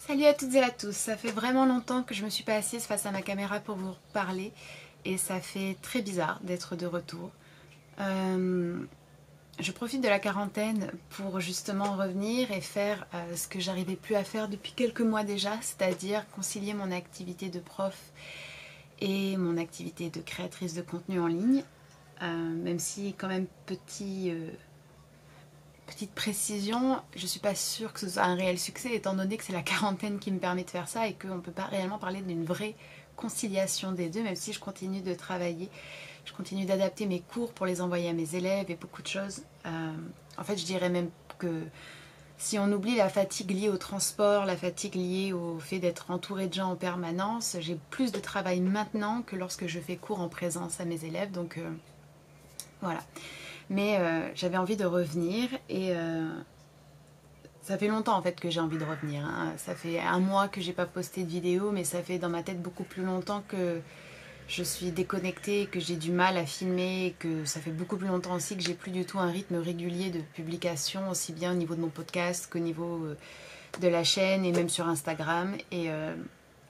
Salut à toutes et à tous, ça fait vraiment longtemps que je me suis pas assise face à ma caméra pour vous parler et ça fait très bizarre d'être de retour. Je profite de la quarantaine pour justement revenir et faire ce que j'arrivais plus à faire depuis quelques mois déjà, c'est-à-dire concilier mon activité de prof et mon activité de créatrice de contenu en ligne, même si quand même petite précision, je ne suis pas sûre que ce soit un réel succès étant donné que c'est la quarantaine qui me permet de faire ça et qu'on ne peut pas réellement parler d'une vraie conciliation des deux, même si je continue de travailler, je continue d'adapter mes cours pour les envoyer à mes élèves et beaucoup de choses. En fait, je dirais même que si on oublie la fatigue liée au transport, la fatigue liée au fait d'être entourée de gens en permanence, j'ai plus de travail maintenant que lorsque je fais cours en présence à mes élèves, donc voilà. Mais j'avais envie de revenir et ça fait longtemps en fait que j'ai envie de revenir. Hein. Ça fait un mois que j'ai pas posté de vidéo, mais ça fait dans ma tête beaucoup plus longtemps que je suis déconnectée, que j'ai du mal à filmer, que ça fait beaucoup plus longtemps aussi que j'ai plus du tout un rythme régulier de publication, aussi bien au niveau de mon podcast qu'au niveau de la chaîne et même sur Instagram. Et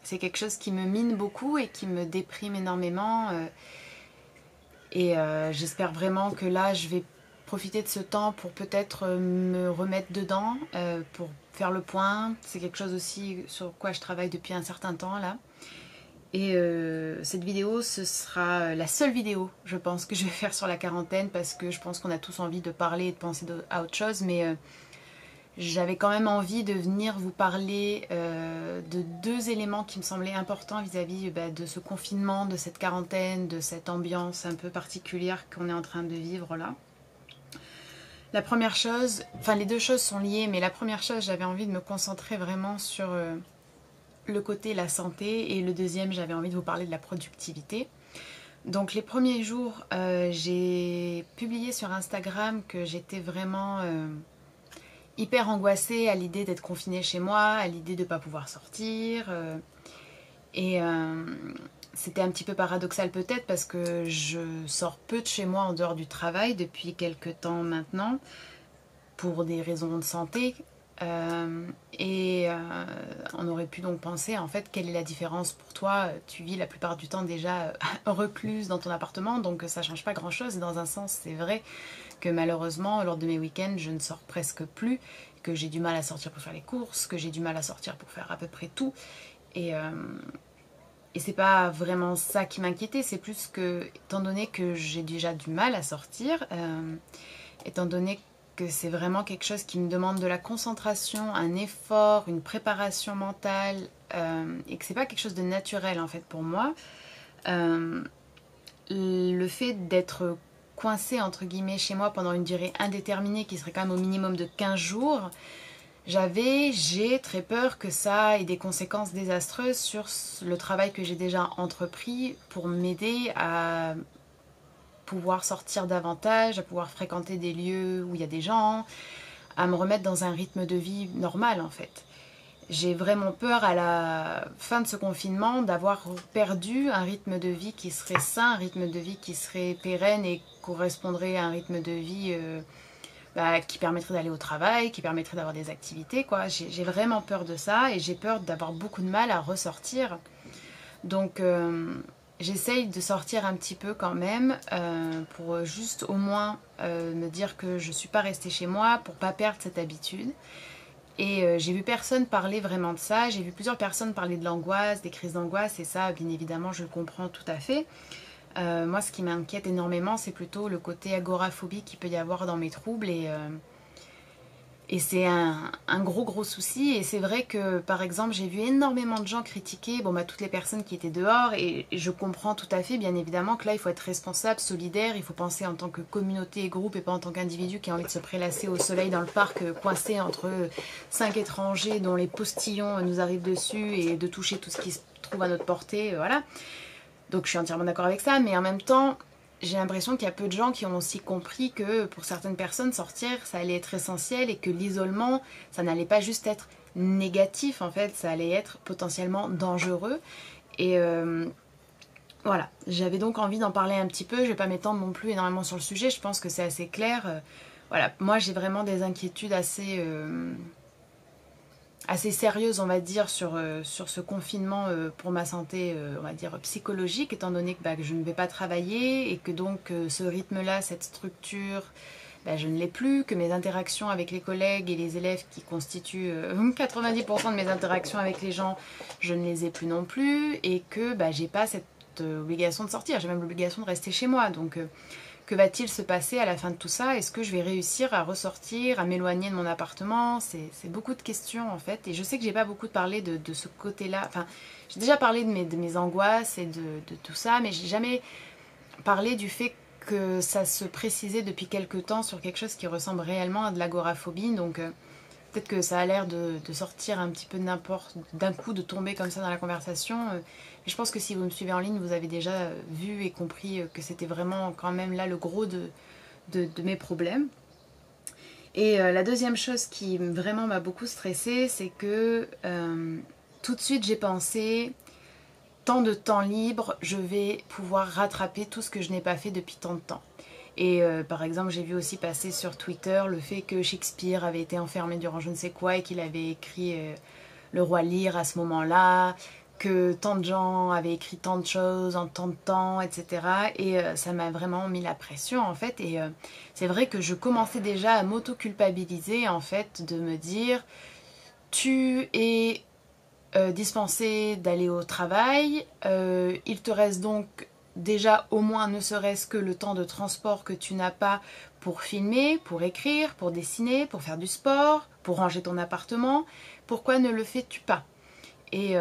c'est quelque chose qui me mine beaucoup et qui me déprime énormément. J'espère vraiment que là, je vais profiter de ce temps pour peut-être me remettre dedans, pour faire le point. C'est quelque chose aussi sur quoi je travaille depuis un certain temps là. Et cette vidéo, ce sera la seule vidéo, je pense, que je vais faire sur la quarantaine parce que je pense qu'on a tous envie de parler et de penser à autre chose. Mais j'avais quand même envie de venir vous parler de deux éléments qui me semblaient importants vis-à-vis de ce confinement, de cette quarantaine, de cette ambiance un peu particulière qu'on est en train de vivre là. La première chose, enfin les deux choses sont liées, mais la première chose, j'avais envie de me concentrer vraiment sur le côté la santé et le deuxième, j'avais envie de vous parler de la productivité. Donc les premiers jours, j'ai publié sur Instagram que j'étais vraiment hyper angoissée à l'idée d'être confinée chez moi, à l'idée de ne pas pouvoir sortir. C'était un petit peu paradoxal peut-être parce que je sors peu de chez moi en dehors du travail depuis quelques temps maintenant pour des raisons de santé. On aurait pu donc penser en fait quelle est la différence pour toi. Tu vis la plupart du temps déjà recluse dans ton appartement, donc ça change pas grand chose. Dans un sens, c'est vrai que malheureusement lors de mes week-ends je ne sors presque plus, que j'ai du mal à sortir pour faire les courses, que j'ai du mal à sortir pour faire à peu près tout. Et c'est pas vraiment ça qui m'inquiétait, c'est plus que, étant donné que j'ai déjà du mal à sortir, étant donné que c'est vraiment quelque chose qui me demande de la concentration, un effort, une préparation mentale, et que c'est pas quelque chose de naturel en fait pour moi, le fait d'être coincée entre guillemets chez moi pendant une durée indéterminée qui serait quand même au minimum de 15 jours, j'ai très peur que ça ait des conséquences désastreuses sur le travail que j'ai déjà entrepris pour m'aider à pouvoir sortir davantage, à pouvoir fréquenter des lieux où il y a des gens, à me remettre dans un rythme de vie normal en fait. J'ai vraiment peur à la fin de ce confinement d'avoir perdu un rythme de vie qui serait sain, un rythme de vie qui serait pérenne et correspondrait à un rythme de vie qui permettrait d'aller au travail, qui permettrait d'avoir des activités, quoi. J'ai vraiment peur de ça et j'ai peur d'avoir beaucoup de mal à ressortir. Donc j'essaye de sortir un petit peu quand même pour juste au moins me dire que je ne suis pas restée chez moi pour pas perdre cette habitude. Et j'ai vu personne parler vraiment de ça, j'ai vu plusieurs personnes parler de l'angoisse, des crises d'angoisse, et ça bien évidemment je le comprends tout à fait. Moi ce qui m'inquiète énormément c'est plutôt le côté agoraphobie qu'il peut y avoir dans mes troubles et c'est un gros souci. Et c'est vrai que par exemple j'ai vu énormément de gens critiquer toutes les personnes qui étaient dehors et je comprends tout à fait bien évidemment que là il faut être responsable, solidaire, il faut penser en tant que communauté et groupe et pas en tant qu'individu qui a envie de se prélasser au soleil dans le parc coincé entre 5 étrangers dont les postillons nous arrivent dessus et de toucher tout ce qui se trouve à notre portée, voilà. Donc je suis entièrement d'accord avec ça, mais en même temps j'ai l'impression qu'il y a peu de gens qui ont aussi compris que pour certaines personnes, sortir, ça allait être essentiel et que l'isolement, ça n'allait pas juste être négatif, en fait, ça allait être potentiellement dangereux. Et voilà, j'avais donc envie d'en parler un petit peu, je vais pas m'étendre non plus énormément sur le sujet, je pense que c'est assez clair. Voilà, moi j'ai vraiment des inquiétudes assez assez sérieuse, on va dire, sur ce confinement pour ma santé, on va dire, psychologique, étant donné que je ne vais pas travailler et que donc ce rythme-là, cette structure, je ne l'ai plus, que mes interactions avec les collègues et les élèves qui constituent 90% de mes interactions avec les gens, je ne les ai plus non plus et que j'ai pas cette obligation de sortir, j'ai même l'obligation de rester chez moi. Donc que va-t-il se passer à la fin de tout ça? Est-ce que je vais réussir à ressortir, à m'éloigner de mon appartement? C'est beaucoup de questions en fait. Et je sais que j'ai pas beaucoup parlé de ce côté-là. Enfin, j'ai déjà parlé de mes angoisses et de tout ça, mais j'ai jamais parlé du fait que ça se précisait depuis quelques temps sur quelque chose qui ressemble réellement à de l'agoraphobie. Donc peut-être que ça a l'air de sortir un petit peu de n'importe, d'un coup de tomber comme ça dans la conversation. Mais je pense que si vous me suivez en ligne, vous avez déjà vu et compris que c'était vraiment quand même là le gros de mes problèmes. Et la deuxième chose qui vraiment m'a beaucoup stressée, c'est que tout de suite j'ai pensé, tant de temps libre, je vais pouvoir rattraper tout ce que je n'ai pas fait depuis tant de temps. Et par exemple, j'ai vu aussi passer sur Twitter le fait que Shakespeare avait été enfermé durant je ne sais quoi et qu'il avait écrit Le Roi Lear à ce moment-là, que tant de gens avaient écrit tant de choses en tant de temps, etc. Et ça m'a vraiment mis la pression en fait. Et c'est vrai que je commençais déjà à m'auto-culpabiliser en fait, de me dire tu es dispensé d'aller au travail, il te reste donc déjà au moins ne serait-ce que le temps de transport que tu n'as pas pour filmer, pour écrire, pour dessiner, pour faire du sport, pour ranger ton appartement. Pourquoi ne le fais-tu pas? Et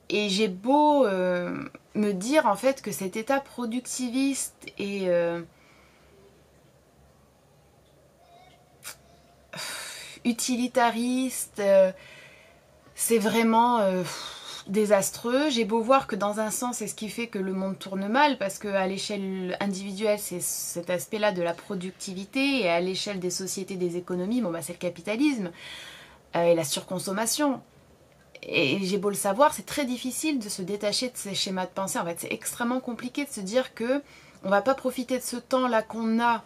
j'ai beau me dire en fait que cet état productiviste et utilitariste, c'est vraiment désastreux. J'ai beau voir que dans un sens, c'est ce qui fait que le monde tourne mal, parce qu'à l'échelle individuelle, c'est cet aspect-là de la productivité, et à l'échelle des sociétés, des économies, c'est le capitalisme et la surconsommation. Et j'ai beau le savoir, c'est très difficile de se détacher de ces schémas de pensée. En fait, c'est extrêmement compliqué de se dire que on va pas profiter de ce temps-là qu'on a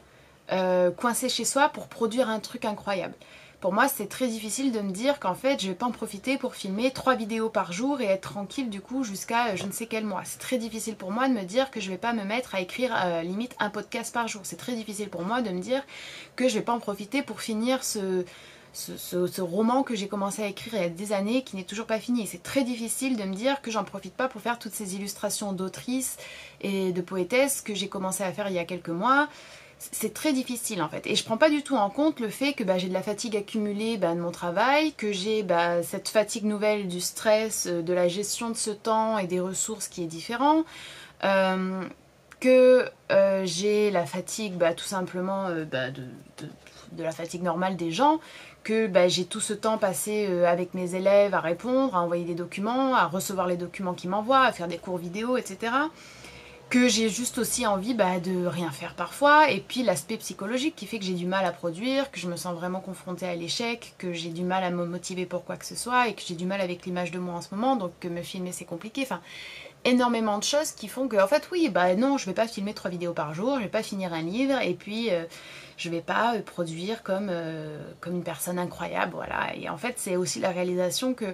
coincé chez soi pour produire un truc incroyable. Pour moi, c'est très difficile de me dire qu'en fait, je vais pas en profiter pour filmer 3 vidéos par jour et être tranquille du coup jusqu'à je ne sais quel mois. C'est très difficile pour moi de me dire que je vais pas me mettre à écrire limite un podcast par jour. C'est très difficile pour moi de me dire que je vais pas en profiter pour finir ce roman que j'ai commencé à écrire il y a des années qui n'est toujours pas fini. C'est très difficile de me dire que j'en profite pas pour faire toutes ces illustrations d'autrices et de poétesses que j'ai commencé à faire il y a quelques mois. C'est très difficile en fait. Et je prends pas du tout en compte le fait que j'ai de la fatigue accumulée de mon travail, que j'ai cette fatigue nouvelle du stress, de la gestion de ce temps et des ressources qui est différent. Que j'ai la fatigue tout simplement de la fatigue normale des gens, que j'ai tout ce temps passé avec mes élèves à répondre, à envoyer des documents, à recevoir les documents qu'ils m'envoient, à faire des cours vidéo, etc. Que j'ai juste aussi envie de rien faire parfois, et puis l'aspect psychologique qui fait que j'ai du mal à produire, que je me sens vraiment confrontée à l'échec, que j'ai du mal à me motiver pour quoi que ce soit, et que j'ai du mal avec l'image de moi en ce moment, donc que me filmer c'est compliqué, enfin énormément de choses qui font que en fait oui, non, je vais pas filmer 3 vidéos par jour, je vais pas finir un livre, et puis je vais pas produire comme une personne incroyable, voilà. Et en fait c'est aussi la réalisation que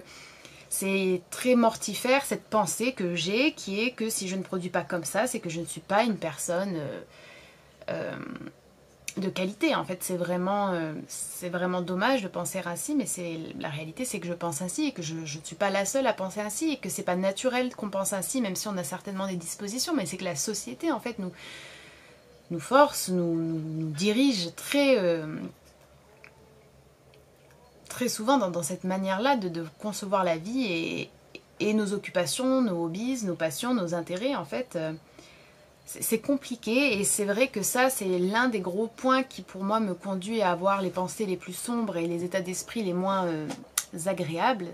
c'est très mortifère cette pensée que j'ai, qui est que si je ne produis pas comme ça, c'est que je ne suis pas une personne de qualité. En fait, c'est vraiment dommage de penser ainsi, mais la réalité, c'est que je pense ainsi et que je ne suis pas la seule à penser ainsi et que c'est pas naturel qu'on pense ainsi, même si on a certainement des dispositions, mais c'est que la société, en fait, nous force, nous dirige très souvent dans cette manière-là de concevoir la vie et nos occupations, nos hobbies, nos passions, nos intérêts, en fait. C'est compliqué, et c'est vrai que ça, c'est l'un des gros points qui, pour moi, me conduit à avoir les pensées les plus sombres et les états d'esprit les moins agréables.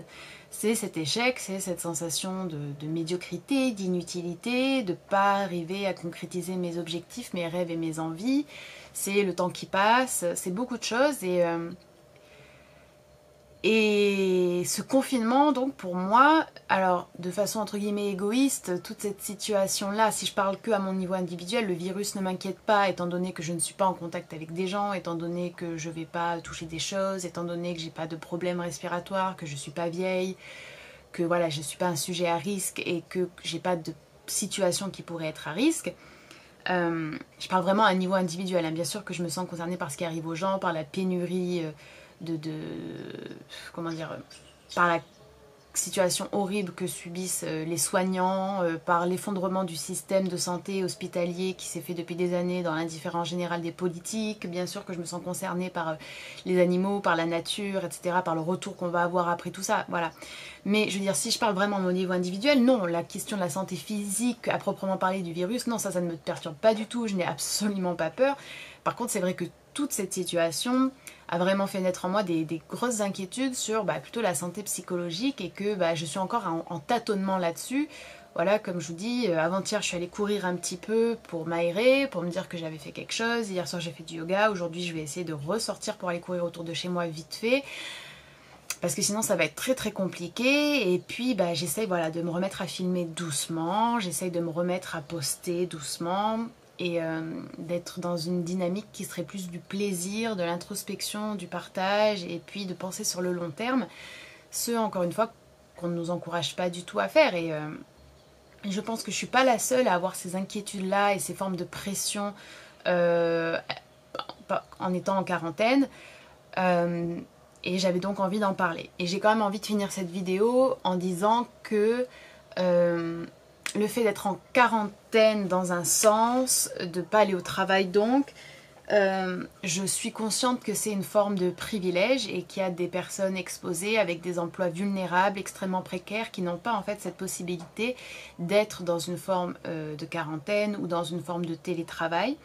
C'est cet échec, c'est cette sensation de médiocrité, d'inutilité, de ne pas arriver à concrétiser mes objectifs, mes rêves et mes envies. C'est le temps qui passe, c'est beaucoup de choses, et Et ce confinement, donc pour moi, alors de façon entre guillemets égoïste, toute cette situation-là, si je parle que à mon niveau individuel, le virus ne m'inquiète pas, étant donné que je ne suis pas en contact avec des gens, étant donné que je ne vais pas toucher des choses, étant donné que j'ai pas de problème respiratoire, que je suis pas vieille, que voilà, je suis pas un sujet à risque et que j'ai pas de situation qui pourrait être à risque. Je parle vraiment à un niveau individuel, hein. Bien sûr que je me sens concernée par ce qui arrive aux gens, par la pénurie comment dire, par la situation horrible que subissent les soignants, par l'effondrement du système de santé hospitalier qui s'est fait depuis des années dans l'indifférence générale des politiques. Bien sûr que je me sens concernée par les animaux, par la nature, etc., par le retour qu'on va avoir après tout ça, voilà. Mais je veux dire, si je parle vraiment à mon niveau individuel, non, la question de la santé physique, à proprement parler du virus, non, ça ne me perturbe pas du tout, je n'ai absolument pas peur. Par contre, c'est vrai que toute cette situation a vraiment fait naître en moi des grosses inquiétudes sur plutôt la santé psychologique et que je suis encore en tâtonnement là-dessus. Voilà, comme je vous dis, avant-hier je suis allée courir un petit peu pour m'aérer, pour me dire que j'avais fait quelque chose. Hier soir j'ai fait du yoga, aujourd'hui je vais essayer de ressortir pour aller courir autour de chez moi vite fait. Parce que sinon ça va être très très compliqué. Et puis j'essaye de me remettre à filmer doucement, j'essaye de me remettre à poster doucement. Et d'être dans une dynamique qui serait plus du plaisir, de l'introspection, du partage et puis de penser sur le long terme. Ce, encore une fois, qu'on ne nous encourage pas du tout à faire. Et je pense que je ne suis pas la seule à avoir ces inquiétudes-là et ces formes de pression en étant en quarantaine. Et j'avais donc envie d'en parler. Et j'ai quand même envie de finir cette vidéo en disant que le fait d'être en quarantaine dans un sens, de ne pas aller au travail donc, je suis consciente que c'est une forme de privilège et qu'il y a des personnes exposées avec des emplois vulnérables, extrêmement précaires, qui n'ont pas en fait cette possibilité d'être dans une forme de quarantaine ou dans une forme de télétravail.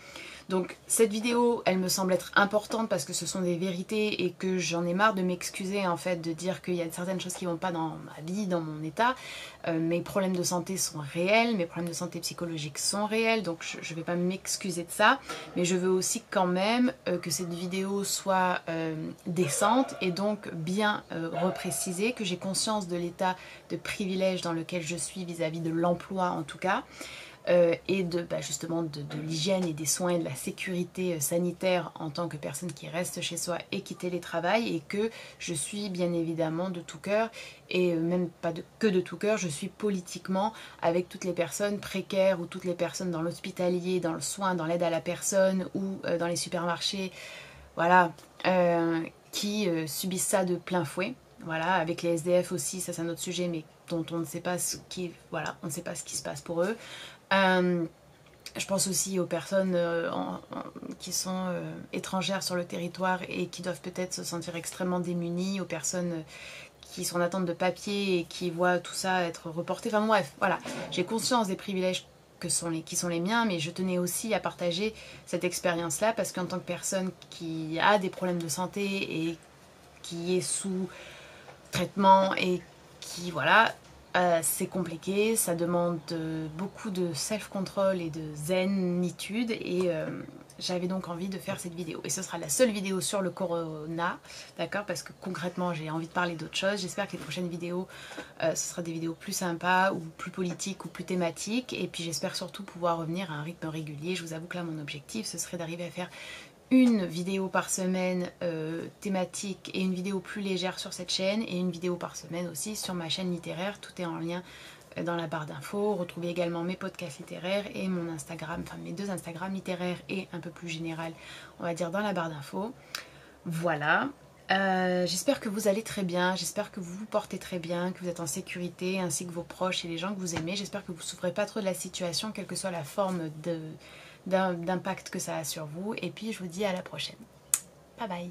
Donc cette vidéo, elle me semble être importante parce que ce sont des vérités et que j'en ai marre de m'excuser en fait, de dire qu'il y a certaines choses qui ne vont pas dans ma vie, dans mon état. Mes problèmes de santé sont réels, mes problèmes de santé psychologique sont réels, donc je ne vais pas m'excuser de ça. Mais je veux aussi quand même que cette vidéo soit décente et donc bien reprécisée, que j'ai conscience de l'état de privilège dans lequel je suis vis-à-vis de l'emploi en tout cas. Et justement de l'hygiène et des soins et de la sécurité sanitaire en tant que personne qui reste chez soi et qui télétravaille, et que je suis bien évidemment de tout cœur, et même pas que de tout cœur, je suis politiquement avec toutes les personnes précaires ou toutes les personnes dans l'hospitalier, dans le soin, dans l'aide à la personne ou dans les supermarchés, voilà, qui subissent ça de plein fouet. Voilà, avec les SDF aussi, ça c'est un autre sujet, mais dont on ne sait pas on ne sait pas ce qui se passe pour eux. Je pense aussi aux personnes qui sont étrangères sur le territoire et qui doivent peut-être se sentir extrêmement démunies, aux personnes qui sont en attente de papier et qui voient tout ça être reporté. Enfin bref, voilà, j'ai conscience des privilèges qui sont les miens, mais je tenais aussi à partager cette expérience-là parce qu'en tant que personne qui a des problèmes de santé et qui est sous traitement et qui, voilà, c'est compliqué, ça demande beaucoup de self-control et de zénitude, et j'avais donc envie de faire cette vidéo. Et ce sera la seule vidéo sur le corona, d'accord, parce que concrètement j'ai envie de parler d'autres choses. J'espère que les prochaines vidéos, ce sera des vidéos plus sympas ou plus politiques ou plus thématiques, et puis j'espère surtout pouvoir revenir à un rythme régulier. Je vous avoue que là mon objectif ce serait d'arriver à faire une vidéo par semaine thématique et une vidéo plus légère sur cette chaîne, et une vidéo par semaine aussi sur ma chaîne littéraire. Tout est en lien dans la barre d'infos. Retrouvez également mes podcasts littéraires et mon Instagram, enfin mes deux Instagrams littéraires et un peu plus général, on va dire, dans la barre d'infos. Voilà. J'espère que vous allez très bien, j'espère que vous vous portez très bien, que vous êtes en sécurité, ainsi que vos proches et les gens que vous aimez. J'espère que vous ne souffrez pas trop de la situation, quelle que soit la forme d'impact que ça a sur vous. Et puis je vous dis à la prochaine. Bye bye.